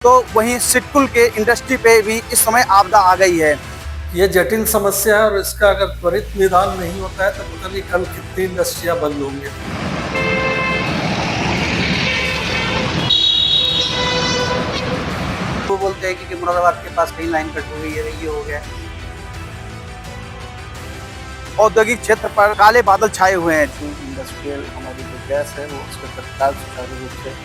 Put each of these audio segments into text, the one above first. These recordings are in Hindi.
तो वहीं सिडकुल के इंडस्ट्री पे भी इस समय आपदा आ गई है। ये जटिल समस्या है और इसका अगर त्वरित निदान नहीं होता है तो पता नहीं कल कितनी इंडस्ट्रियां बंद होंगी। वो बोलते हैं कि मुरादाबाद के पास कहीं लाइन कट हो गई है, ये हो गया। औद्योगिक क्षेत्र पर काले बादल छाए हुए हैं। इंडस्ट्रियल हमारी जो गैस है वो उसको तत्काल सुचारू रूप से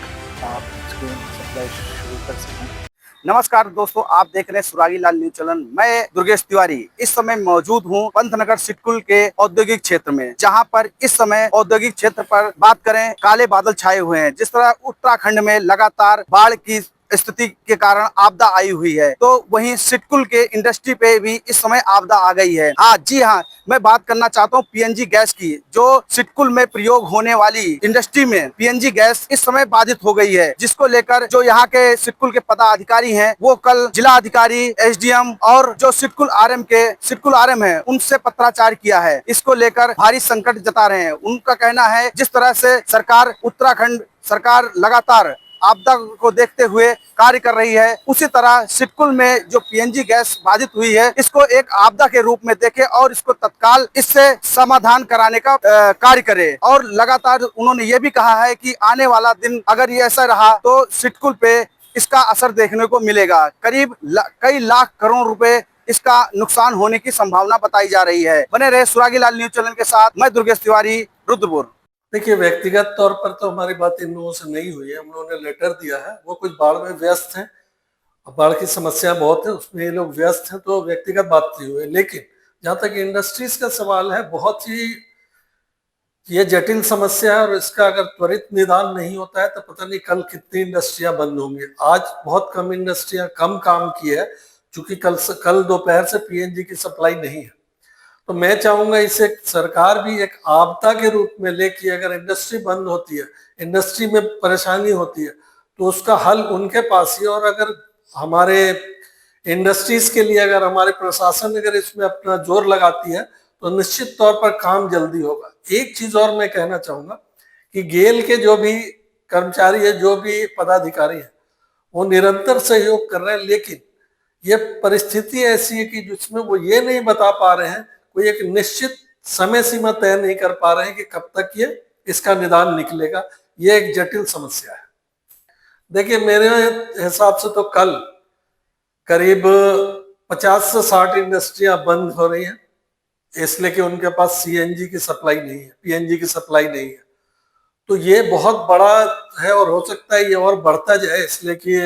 आप इसकी सप्लाई शुरू कर सकें। नमस्कार दोस्तों, आप देख रहे हैं सुरागी लाल न्यूज चैनल। मैं दुर्गेश तिवारी इस समय मौजूद हूं पंतनगर सिडकुल के औद्योगिक क्षेत्र में, जहां पर इस समय औद्योगिक क्षेत्र पर बात करें काले बादल छाए हुए हैं। जिस तरह उत्तराखंड में लगातार बाढ़ की स्थिति के कारण आपदा आई हुई है, तो वहीं सिडकुल के इंडस्ट्री पे भी इस समय आपदा आ गई है। हाँ जी हाँ, मैं बात करना चाहता हूँ पीएनजी गैस की, जो सिडकुल में प्रयोग होने वाली इंडस्ट्री में पीएनजी गैस इस समय बाधित हो गई है, जिसको लेकर जो यहाँ के सिडकुल के पदाधिकारी हैं वो कल जिला अधिकारी, एसडीएम और जो सिडकुल आरएम है उनसे पत्राचार किया है। इसको लेकर भारी संकट जता रहे हैं। उनका कहना है जिस तरह से उत्तराखंड सरकार लगातार आपदा को देखते हुए कार्य कर रही है, उसी तरह सिडकुल में जो पीएनजी गैस बाधित हुई है इसको एक आपदा के रूप में देखे और इसको तत्काल इससे समाधान कराने का कार्य करे। और लगातार उन्होंने ये भी कहा है कि आने वाला दिन अगर ये ऐसा रहा तो सिडकुल पे इसका असर देखने को मिलेगा। करीब कई लाख करोड़ रुपए इसका नुकसान होने की संभावना बताई जा रही है। बने रहे सुरागी लाल न्यूज चैनल के साथ, मैं दुर्गेश तिवारी, रुद्रपुर। देखिए, व्यक्तिगत तौर पर तो हमारी बात इन लोगों से नहीं हुई है। हम लोगों ने लेटर दिया है, वो कुछ बाढ़ में व्यस्त हैं, बाढ़ की समस्या बहुत है, उसमें ये लोग व्यस्त हैं, तो व्यक्तिगत बात नहीं हुई। लेकिन जहाँ तक इंडस्ट्रीज का सवाल है, बहुत ही ये जटिल समस्या है और इसका अगर त्वरित निदान नहीं होता है तो पता नहीं कल कितनी इंडस्ट्रियां बंद होंगी। आज बहुत कम इंडस्ट्रियां कम काम की है, क्योंकि कल दोपहर से पीएनजी की सप्लाई नहीं है। तो मैं चाहूंगा इसे सरकार भी एक आपदा के रूप में लेके, अगर इंडस्ट्री बंद होती है, इंडस्ट्री में परेशानी होती है, तो उसका हल उनके पास ही। और अगर हमारे इंडस्ट्रीज के लिए अगर हमारे प्रशासन अगर इसमें अपना जोर लगाती है तो निश्चित तौर पर काम जल्दी होगा। एक चीज और मैं कहना चाहूंगा कि गेल के जो भी कर्मचारी है, जो भी पदाधिकारी है, वो निरंतर सहयोग कर रहे हैं, लेकिन ये परिस्थिति ऐसी है कि जिसमें वो ये नहीं बता पा रहे हैं, कोई एक निश्चित समय सीमा तय नहीं कर पा रहे हैं कि कब तक ये इसका निदान निकलेगा। ये एक जटिल समस्या है। देखिए, मेरे हिसाब से तो कल करीब 50 से 60 इंडस्ट्रियां बंद हो रही हैं, इसलिए कि उनके पास सीएनजी की सप्लाई नहीं है, पीएनजी की सप्लाई नहीं है। तो ये बहुत बड़ा है और हो सकता है ये और बढ़ता जाए, इसलिए कि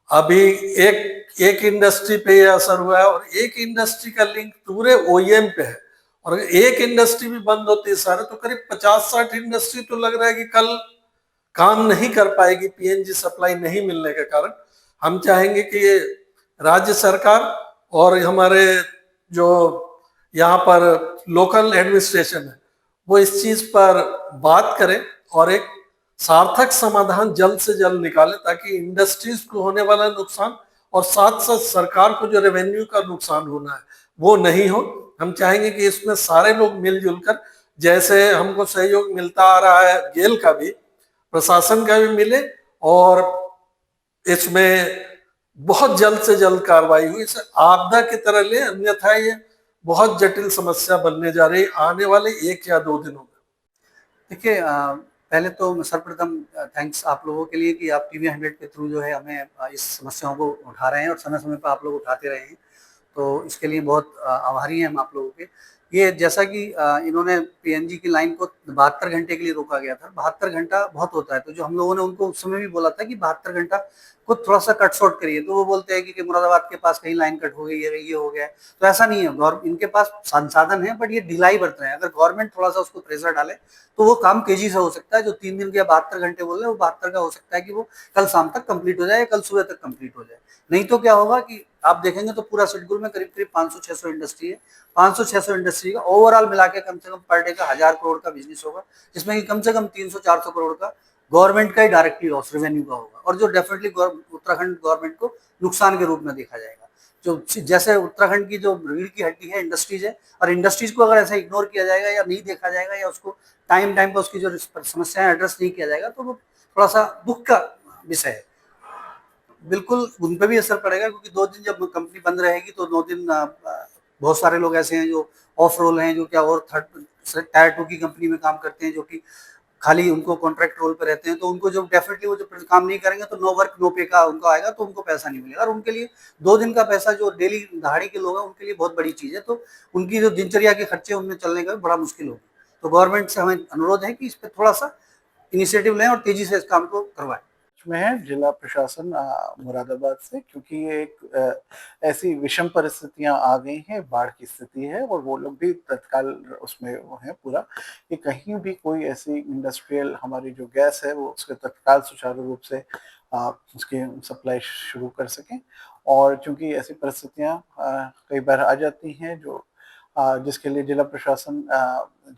अभी एक एक इंडस्ट्री पे ये असर हुआ है और एक इंडस्ट्री का लिंक पूरे ओईएम पे है। और अगर एक इंडस्ट्री भी बंद होती है सारे, तो करीब 50-60 इंडस्ट्री तो लग रहा है कि कल काम नहीं कर पाएगी पीएनजी सप्लाई नहीं मिलने के कारण। हम चाहेंगे कि ये राज्य सरकार और हमारे जो यहाँ पर लोकल एडमिनिस्ट्रेशन है वो इस चीज पर बात करें और एक सार्थक समाधान जल्द से जल्द निकाले, ताकि इंडस्ट्रीज को होने वाला नुकसान और साथ साथ सरकार को जो रेवेन्यू का नुकसान होना है वो नहीं हो। हम चाहेंगे कि इसमें सारे लोग मिलजुल कर, जैसे हमको सहयोग मिलता आ रहा है गेल का भी, प्रशासन का भी मिले और इसमें बहुत जल्द से जल्द कार्रवाई हुई, इसे आपदा की तरह ले, अन्यथा ये बहुत जटिल समस्या बनने जा रही आने वाले 1 या 2 दिनों में। देखिए, पहले तो सर्वप्रथम थैंक्स आप लोगों के लिए कि आप टीवी 100 के थ्रू जो है हमें इस समस्याओं को उठा रहे हैं और समय समय पर आप लोग उठाते रहे हैं, तो इसके लिए बहुत आभारी हैं हम आप लोगों के। ये जैसा कि इन्होंने पीएनजी की लाइन को 72 घंटे के लिए रोका गया था। 72 घंटा बहुत होता है, तो जो हम लोगों ने उनको उस समय भी बोला था कि 72 घंटा को थोड़ा सा कट शॉर्ट करिए, तो वो बोलते हैं कि मुरादाबाद के पास कहीं लाइन कट हो गई है, ये हो गया है। तो ऐसा नहीं है, इनके पास संसाधन है, बट ये ढिलाई बरत रहे हैं। अगर गवर्नमेंट थोड़ा सा उसको प्रेशर डाले तो वो काम तेजी से हो सकता है। जो 3 दिन के 72 घंटे बोल रहे हैं, वो 72 का हो सकता है कि वो कल शाम तक कंप्लीट हो जाए, कल सुबह तक कंप्लीट हो जाए। नहीं तो क्या होगा कि आप देखेंगे तो पूरा सिडकुल में करीब करीब 500-600 इंडस्ट्री है। 500-600 इंडस्ट्री का ओवरऑल मिला के कम से कम पर डे का 1000 करोड़ का बिजनेस होगा, जिसमें कि कम से कम 300-400 करोड़ का गवर्नमेंट का ही डायरेक्टली लॉस रेवेन्यू का होगा, और जो डेफिनेटली उत्तराखंड गवर्नमेंट को नुकसान के रूप में देखा जाएगा। जो जैसे उत्तराखंड की जो रीढ़ की हड्डी है इंडस्ट्रीज है, और इंडस्ट्रीज को अगर ऐसा इग्नोर किया जाएगा या नहीं देखा जाएगा या उसको टाइम टाइम पर उसकी जो समस्याएं एड्रेस नहीं किया जाएगा, तो वो थोड़ा सा दुख का विषय है। बिल्कुल उन पे भी असर पड़ेगा, क्योंकि 2 दिन जब कंपनी बंद रहेगी तो 9 दिन बहुत सारे लोग ऐसे हैं जो ऑफ रोल हैं, जो क्या और थर्ड टायर 2 की कंपनी में काम करते हैं, जो कि खाली उनको कॉन्ट्रैक्ट रोल पे रहते हैं, तो उनको जब डेफिनेटली वो जब काम नहीं करेंगे तो नो वर्क नो पे का उनको आएगा, तो उनको पैसा नहीं मिलेगा। और उनके लिए 2 दिन का पैसा जो डेली दहाड़ी के लोग हैं उनके लिए बहुत बड़ी चीज़ है, तो उनकी जो दिनचर्या के खर्चे उनमें चलने का भी बड़ा मुश्किल होगा। तो गवर्नमेंट से हमें अनुरोध है कि इस पे थोड़ा-सा इनिशिएटिव लें और तेज़ी से इस काम को करवाएँ। में है जिला प्रशासन मुरादाबाद से, क्योंकि ये एक ऐसी विषम परिस्थितियां आ गई हैं, बाढ़ की स्थिति है और वो लोग भी तत्काल उसमें वो है पूरा कि कहीं भी कोई ऐसी इंडस्ट्रियल हमारी जो गैस है वो उसके तत्काल सुचारू रूप से उसकी सप्लाई शुरू कर सकें। और चूंकि ऐसी परिस्थितियां कई बार आ जाती हैं जो जिसके लिए जिला प्रशासन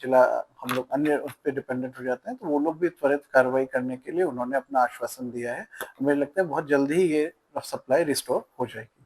जिला हम लोग अन्य उस पर डिपेंडेंट हो जाते हैं, तो वो लोग भी त्वरित कार्रवाई करने के लिए उन्होंने अपना आश्वासन दिया है। मुझे लगता है बहुत जल्दी ही ये सप्लाई रिस्टोर हो जाएगी।